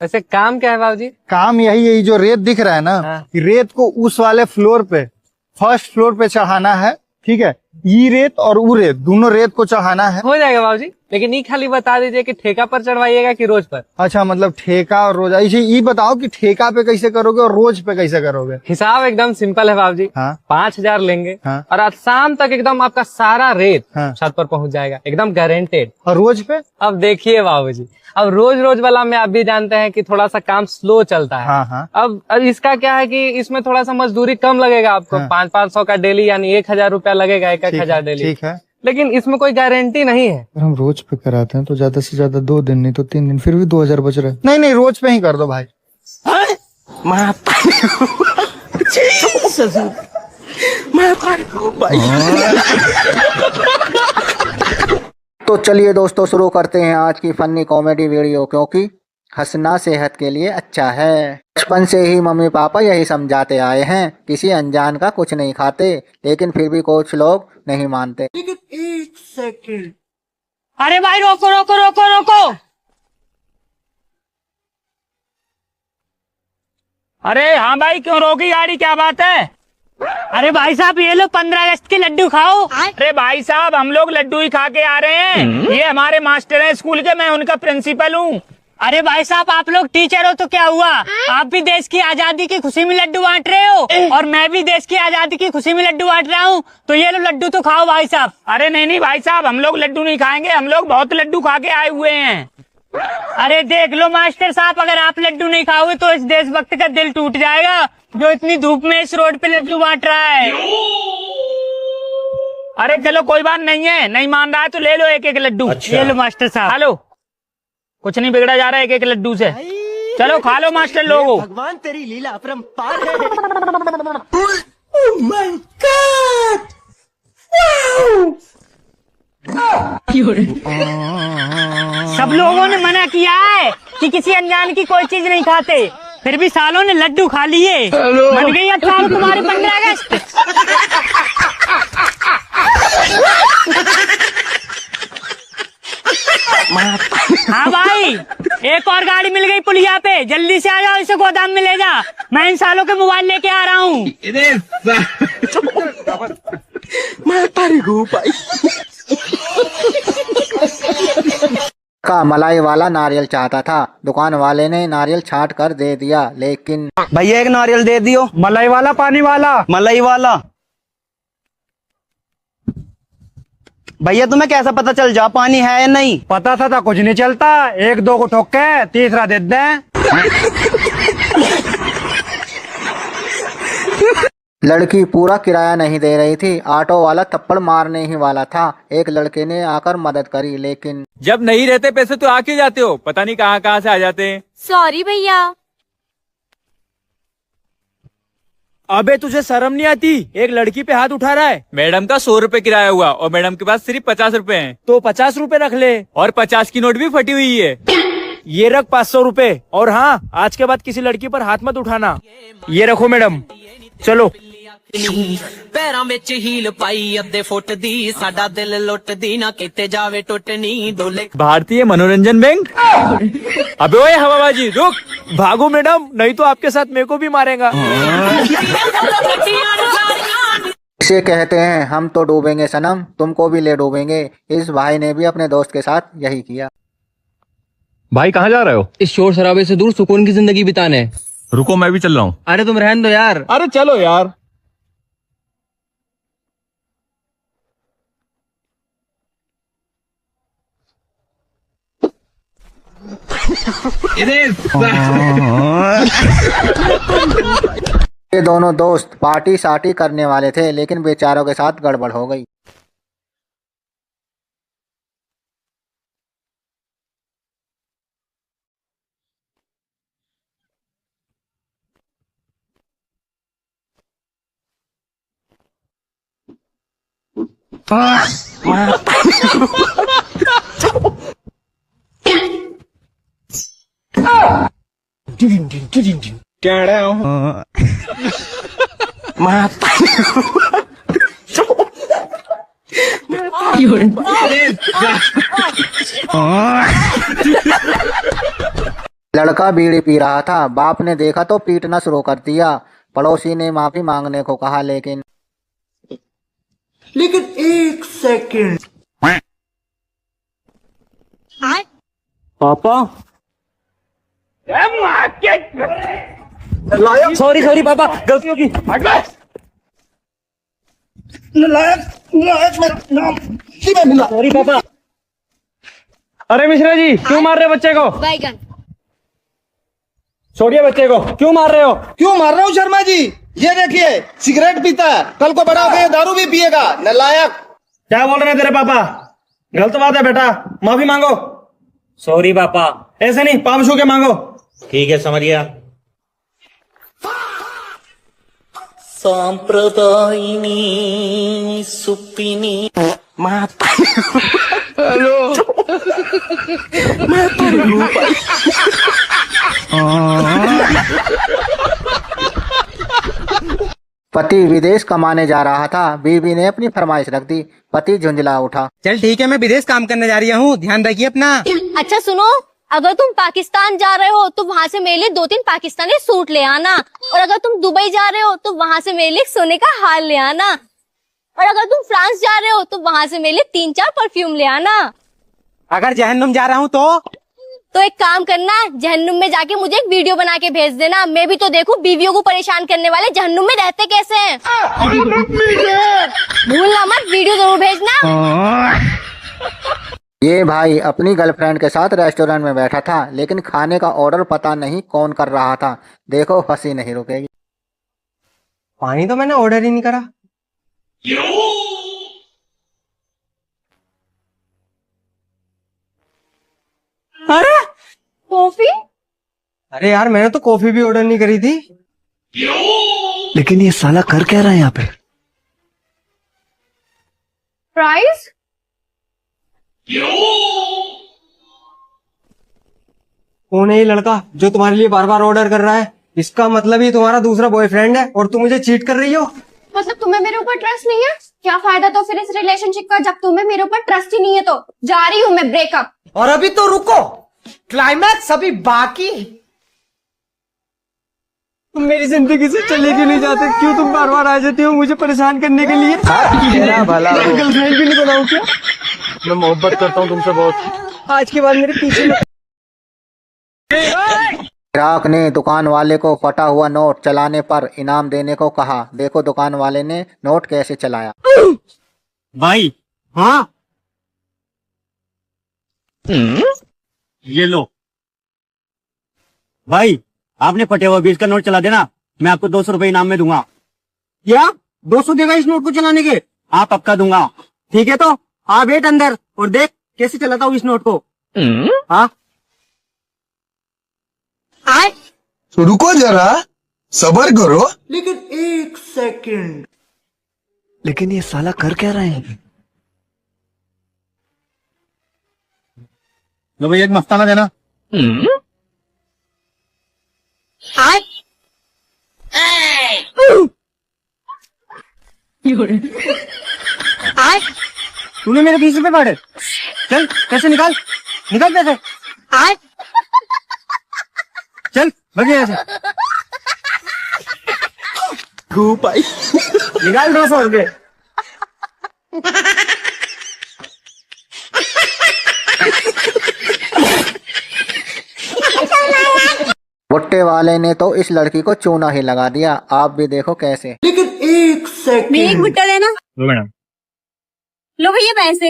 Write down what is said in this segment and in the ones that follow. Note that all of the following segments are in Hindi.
वैसे काम क्या है बाबूजी? काम यही जो रेत दिख रहा है ना, हाँ। कि रेत को उस वाले फ्लोर पे, फर्स्ट फ्लोर पे चढ़ाना है। ठीक है, ये रेत और वो रेत, दोनों रेत को चढ़ाना है। हो जाएगा बाबूजी, लेकिन ये खाली बता दीजिए कि ठेका पर चढ़वाइएगा कि रोज पर? अच्छा, मतलब ठेका और रोज। ऐसे ये बताओ कि ठेका पे कैसे करोगे और रोज पे कैसे करोगे? हिसाब एकदम सिंपल है बाबूजी। हाँ। 5,000 लेंगे। हाँ। और आज शाम तक एकदम आपका सारा रेत हाँ। छत पर पहुंच जाएगा, एकदम गारंटेड। और रोज पे? अब देखिए बाबूजी, अब रोज रोज वाला में आप भी जानते हैं कि थोड़ा सा काम स्लो चलता है। हाँ हाँ। अब इसका क्या है कि इसमें थोड़ा सा मजदूरी कम लगेगा आपको। हाँ। 500 का डेली, यानी 1,000 रुपया लगेगा, 1,000 डेली। ठीक है, लेकिन इसमें कोई गारंटी नहीं है। अगर हम रोज पे कराते हैं तो ज्यादा से ज्यादा 2 दिन, नहीं तो 3 दिन, फिर भी 2,000 बच रहे हैं। नहीं नहीं, रोज पे ही कर दो भाई। तो चलिए दोस्तों, शुरू करते हैं आज की फनी कॉमेडी वीडियो, क्योंकि हंसना सेहत के लिए अच्छा है। बचपन से ही मम्मी पापा यही समझाते आए हैं, किसी अनजान का कुछ नहीं खाते, लेकिन फिर भी कुछ लोग नहीं मानते। लेकिन 1 सेकंड, अरे भाई रोको रोको रोको रोको। अरे हाँ भाई, क्यों रोकी गाड़ी, क्या बात है? अरे भाई साहब, ये लो 15 अगस्त के लड्डू खाओ। अरे भाई साहब, हम लोग लड्डू ही खा के आ रहे हैं। ये हमारे मास्टर हैं स्कूल के, मैं उनका प्रिंसिपल हूँ। अरे भाई साहब, आप लोग टीचर हो तो क्या हुआ, आप भी देश की आजादी की खुशी में लड्डू बांट रहे हो, और मैं भी देश की आजादी की खुशी में लड्डू बांट रहा हूँ। तो ये लो लड्डू तो खाओ भाई साहब। अरे नहीं नहीं भाई साहब, हम लोग लड्डू नहीं खाएंगे, हम लोग बहुत लड्डू खा के आए हुए हैं। अरे देख लो मास्टर साहब, अगर आप लड्डू नहीं खाओगे तो इस देशभक्त का दिल टूट जाएगा, जो इतनी धूप में इस रोड पे लड्डू बांट रहा है। अरे चलो कोई बात नहीं है, नहीं मान रहा है तो ले लो एक एक लड्डू। ये लो मास्टर साहब, हेलो, कुछ नहीं बिगड़ा जा रहा है एक एक लड्डू से। चलो खा लो मास्टर लोगो। भगवान तेरी लीला अपरंपार है। ओह माय गॉड, सब लोगों ने मना किया है कि किसी अनजान की कोई चीज नहीं खाते, फिर भी सालों ने लड्डू खा लिए। बन गई 18 तुम्हारी 15 अगस्त। हाँ भाई, एक और गाड़ी मिल गई पुलिया पे, जल्दी से आ जाओ, इसे गोदाम में ले जा, मैं इन सालों के मोबाइल लेके आ रहा हूँ। का मलाई वाला नारियल चाहता था, दुकान वाले ने नारियल छांट कर दे दिया, लेकिन भैया एक नारियल दे दियो। मलाई वाला, पानी वाला? मलाई वाला। भैया तुम्हें कैसा पता चल जा पानी है या नहीं? पता था कुछ नहीं चलता, 1-2 को ठोक के तीसरा दे दें। लड़की पूरा किराया नहीं दे रही थी, ऑटो वाला थप्पड़ मारने ही वाला था। एक लड़के ने आकर मदद करी, लेकिन जब नहीं रहते पैसे तो आ क्यों जाते हो, पता नहीं कहाँ कहाँ से आ जाते हैं। सॉरी भैया। अबे तुझे शर्म नहीं आती, एक लड़की पे हाथ उठा रहा है। मैडम का 100 रुपए किराया हुआ और मैडम के पास सिर्फ 50 रुपए हैं। तो 50 रुपए रख ले, और 50 की नोट भी फटी हुई है। ये रख 500 रुपए, और हाँ, आज के बाद किसी लड़की पर हाथ मत उठाना। ये रखो मैडम, चलो। ਪੈਰਾਂ ਵਿੱਚ ਹੀਲ ਪਾਈ ਅੱਧੇ ਫੁੱਟ ਦੀ ਸਾਡਾ ਦਿਲ ਲੁੱਟਦੀ ਨਾ ਕਿਤੇ ਜਾਵੇ ਟੁੱਟਣੀ ਡੋਲੇ। भारतीय मनोरंजन बैंक। अबे ओए हवाबाजी, रुक, भागो मैडम, नहीं तो आपके साथ मेरे को भी मारेगा। इसे कहते हैं हम तो डूबेंगे सनम, तुमको भी ले डूबेंगे। इस भाई ने भी अपने दोस्त के साथ यही किया। भाई कहाँ जा रहे हो? इस शोर शराबे से दूर सुकून की जिंदगी बिताने। रुको मैं भी चल रहा हूँ। अरे तुम रहने दो यार। अरे चलो यार। ये दोनों दोस्त पार्टी साटी करने वाले थे, लेकिन बेचारों के साथ गड़बड़ हो गई। लड़का बीड़ी पी रहा था, बाप ने देखा तो पीटना शुरू कर दिया। पड़ोसी ने माफी मांगने को कहा, लेकिन एक सेकंड। पापा सॉरी सॉरी पापा, गलती होगी। सॉरी पापा। अरे मिश्रा जी, क्यों मार रहे हो बच्चे को? बैगन। छोड़िए बच्चे को, क्यों मार रहे हो? क्यों मार रहा हूँ शर्मा जी? ये देखिए, सिगरेट पीता है, कल को बड़ा होकर दारू भी पिएगा, नालायक। क्या बोल रहे हैं तेरे पापा? गलत बात है बेटा, माफी मांगो। सॉरी पापा। ऐसे नहीं, पाँव छू के मांगो। ठीक है, समझ गया। सांप्रदायिनी सुप्पिनी पति विदेश कमाने जा रहा था, बीवी ने अपनी फरमाइश रख दी। पति झुंझला उठा। चल ठीक है, मैं विदेश काम करने जा रही हूँ, ध्यान रखिए अपना। अच्छा सुनो, अगर तुम पाकिस्तान जा रहे हो तो वहाँ से मेरे लिए 2-3 पाकिस्तानी सूट ले आना, और अगर तुम दुबई जा रहे हो तो वहाँ से मेरे लिए सोने का हार ले आना, और अगर तुम फ्रांस जा रहे हो तो वहाँ से मेरे लिए 3-4 परफ्यूम ले आना। अगर जहन्नुम जा रहा हूँ तो एक काम करना, जहन्नुम में जाके मुझे एक वीडियो बना के भेज देना, मैं भी तो देखूं बीवियों को परेशान करने वाले जहन्नुम में रहते कैसे हैं। भूलना मत, वीडियो जरूर भेजना। ये भाई अपनी गर्लफ्रेंड के साथ रेस्टोरेंट में बैठा था, लेकिन खाने का ऑर्डर पता नहीं कौन कर रहा था। देखो, हंसी नहीं रुकेगी। पानी तो मैंने ऑर्डर ही नहीं करा। अरे कॉफी? अरे यार, मैंने तो कॉफी भी ऑर्डर नहीं करी थी। लेकिन ये साला कर क्या रहा है यहाँ पे? प्राइस? कौन है ये लड़का जो तुम्हारे लिए बार बार ऑर्डर कर रहा है? इसका मतलब ये तुम्हारा दूसरा बॉयफ्रेंड है और तुम मुझे चीट कर रही हो। मतलब तुम्हें मेरे ऊपर ट्रस्ट नहीं है? क्या फायदा तो फिर इस रिलेशनशिप का, जब तुम्हें मेरे ऊपर ट्रस्ट ही नहीं है। तो जा रही हूँ मैं ब्रेकअप। और अभी तो रुको, क्लाइमैक्स अभी बाकी। तुम मेरी जिंदगी से चले क्यों नहीं जाते? क्यों तुम बार बार आ जाती हो मुझे परेशान करने के लिए? भला गर्लफ्रेंड भी नहीं बनाऊं क्या? मैं मोहब्बत करता हूँ तुमसे बहुत। आज के बाद मेरे पीछे ग्राहक ने दुकान वाले को फटा हुआ नोट चलाने पर इनाम देने को कहा। देखो दुकान वाले ने नोट कैसे चलाया। भाई हाँ, ये लो भाई, आपने फटे हुआ 20 का नोट चला देना, मैं आपको 200 रुपए इनाम में दूंगा। क्या 200 देगा इस नोट को चलाने के? आप पक्का दूंगा। ठीक है, तो आ बैठ अंदर और देख कैसे चलाता हूँ इस नोट को। हाँ, तो रुको जरा, सबर करो। लेकिन ये साला कर क्या रहे हैं? लो भैया एक मस्ताना देना। तूने मेरे 20 रुपए काटे। चल पैसे निकाल, निकाल पैसे। चल भाग यहाँ से। निकाल 200 रुपए। भुट्टे वाले ने तो इस लड़की को चूना ही लगा दिया। आप भी देखो कैसे। मेरे एक भुट्टा देना। लो मैडम। लो भैया पैसे।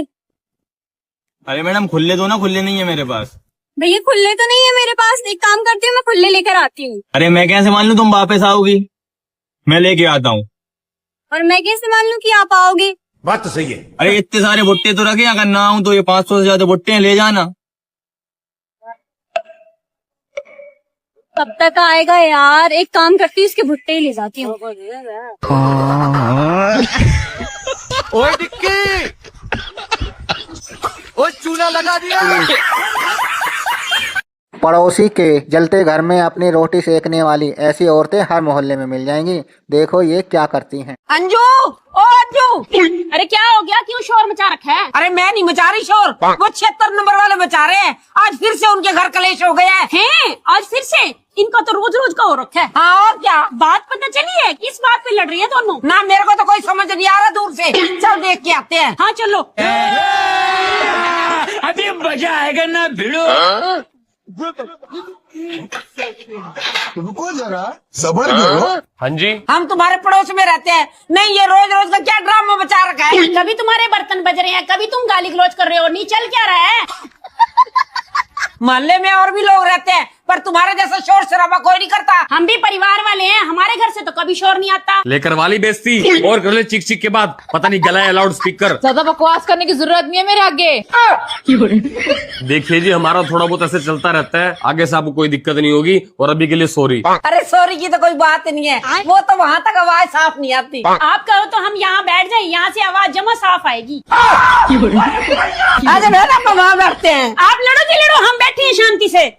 अरे मैडम खुले दो ना, खुले नहीं है मेरे पास। भैया खुले तो नहीं है मेरे पास, एक काम करती हूँ मैं खुले लेकर आती हूँ। अरे मैं कैसे मान लूं तुम वापस आओगी? मैं लेके आता हूँ। और मैं कैसे मान लूँ कि आप आओगे? बात तो सही है। अरे इतने सारे भुट्टे तो रखे, अगर ना आऊं तो ये 500 से ज्यादा भुट्टे हैं, ले जाना। कब तक आएगा यार? एक काम करती हूँ, इसके भुट्टे ही ले जाती हूँ। ओए डिक्की, ओ चूना लगा दिया। पड़ोसी के जलते घर में अपनी रोटी सेकने वाली ऐसी औरतें हर मोहल्ले में मिल जाएंगी। देखो ये क्या करती हैं। अंजू, ओ अंजू, अरे क्या हो गया, क्यों शोर मचा रखा है? अरे मैं नहीं मचा रही शोर, वो 76 नंबर वाले मचा रहे हैं। आज फिर से उनके घर कलेश हो गया है। आज फिर से? इनका तो रोज रोज का हो रखा है। हाँ और क्या, बात पता चली है? किस बात पे लड़ रही है दोनों? ना मेरे को तो कोई समझ नहीं आ रहा दूर से। चल देख के आते हैं। हाँ चलो। अभी मजा आएगा ना भिड़ो। रुको जरा, सबर करो। हाँ जी। हम तुम्हारे पड़ोस में रहते हैं। नहीं ये रोज रोज का क्या ड्रामा बचा रखा है? कभी तुम्हारे बर्तन बज रहे हैं, कभी तुम गाली गलौज कर रहे हो। नहीं चल क्या रहा है? मोहल्ले में और भी लोग रहते हैं, पर तुम्हारे जैसा शोर शराबा कोई नहीं करता। हम भी परिवार वाले हैं, हमारे घर से तो कभी शोर नहीं आता। लेकर वाली बेइज्जती और कर ले चीख चीख के बाद पता नहीं गला है लाउड स्पीकर। ज्यादा बकवास करने की जरूरत नहीं है मेरे आगे। देखिए जी हमारा थोड़ा बहुत ऐसे चलता रहता है, आगे से आपको कोई दिक्कत नहीं होगी और अभी के लिए सॉरी। अरे सॉरी की तो कोई बात नहीं है, वो तो वहाँ तक आवाज साफ नहीं आती। आप कहो तो हम यहाँ बैठ जाए, यहाँ से आवाज जमा साफ आएगी। आज वहाँ बैठते हैं। आप लड़ो जी लड़ो, हम बैठे हैं शांति से।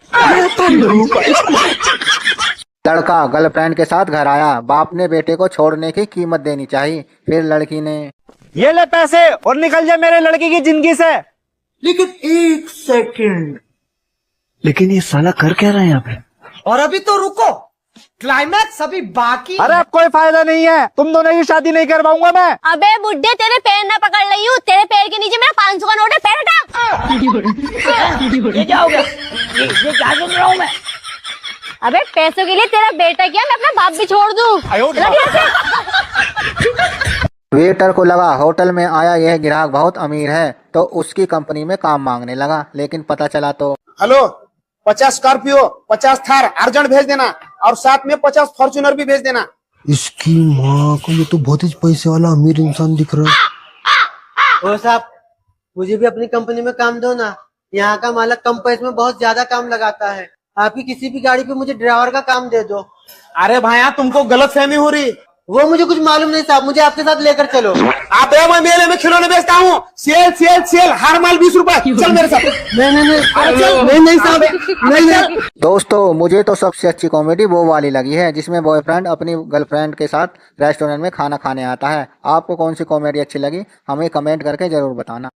लड़का गर्लफ्रेंड के साथ घर आया, बाप ने बेटे को छोड़ने की कीमत देनी चाहिए। फिर लड़की ने, ये ले पैसे और निकल जा मेरे लड़के की जिंदगी से। लेकिन एक सेकंड, लेकिन ये साला कर क्या रहा है यहाँ पे? और अभी तो रुको, क्लाइमैक्स अभी बाकी। अरे अब कोई फायदा नहीं है, तुम दोनों की शादी नहीं कर पाऊंगा मैं। अबे बुड्ढे, तेरे पैर ना पकड़ रही हूँ, तेरे पैर के नीचे मेरा 500 का नोट है, पैर हटा। ये क्या हो गया? ये क्या सुन रहा हूँ मैं? अबे पैसों के लिए तेरा बेटा क्या, मैं अपना बाप भी छोड़ दूँ। वेटर को लगा होटल में आया यह ग्राहक बहुत अमीर है, तो उसकी कंपनी में काम मांगने लगा। लेकिन पता चला तो, हेलो, 50 स्कॉर्पियो, 50 थार अर्जेंट भेज देना और साथ में 50 फॉर्च्यूनर भी भेज देना। इसकी माँ को, ये तो बहुत ही पैसे वाला अमीर इंसान दिख रहा है। ओ साहब, मुझे भी अपनी कंपनी में काम दो ना। यहाँ का मालिक कम पैसे में बहुत ज्यादा काम लगाता है। आपकी किसी भी गाड़ी पे मुझे ड्राइवर का काम दे दो। अरे भाया, तुमको गलत फहमी हो रही। वो मुझे कुछ मालूम नहीं साहब, मुझे आपके साथ लेकर चलो। आप मैं मेले में खिलौने बेचता हूँ, सेल सेल सेल, हर माल 20 रुपए। चल मेरे साथ। नहीं साहब, नहीं। दोस्तों मुझे तो सबसे अच्छी कॉमेडी वो वाली लगी है जिसमें बॉयफ्रेंड अपनी गर्लफ्रेंड के साथ रेस्टोरेंट में खाना खाने आता है। आपको कौन सी कॉमेडी अच्छी लगी हमें कमेंट करके जरूर बताना।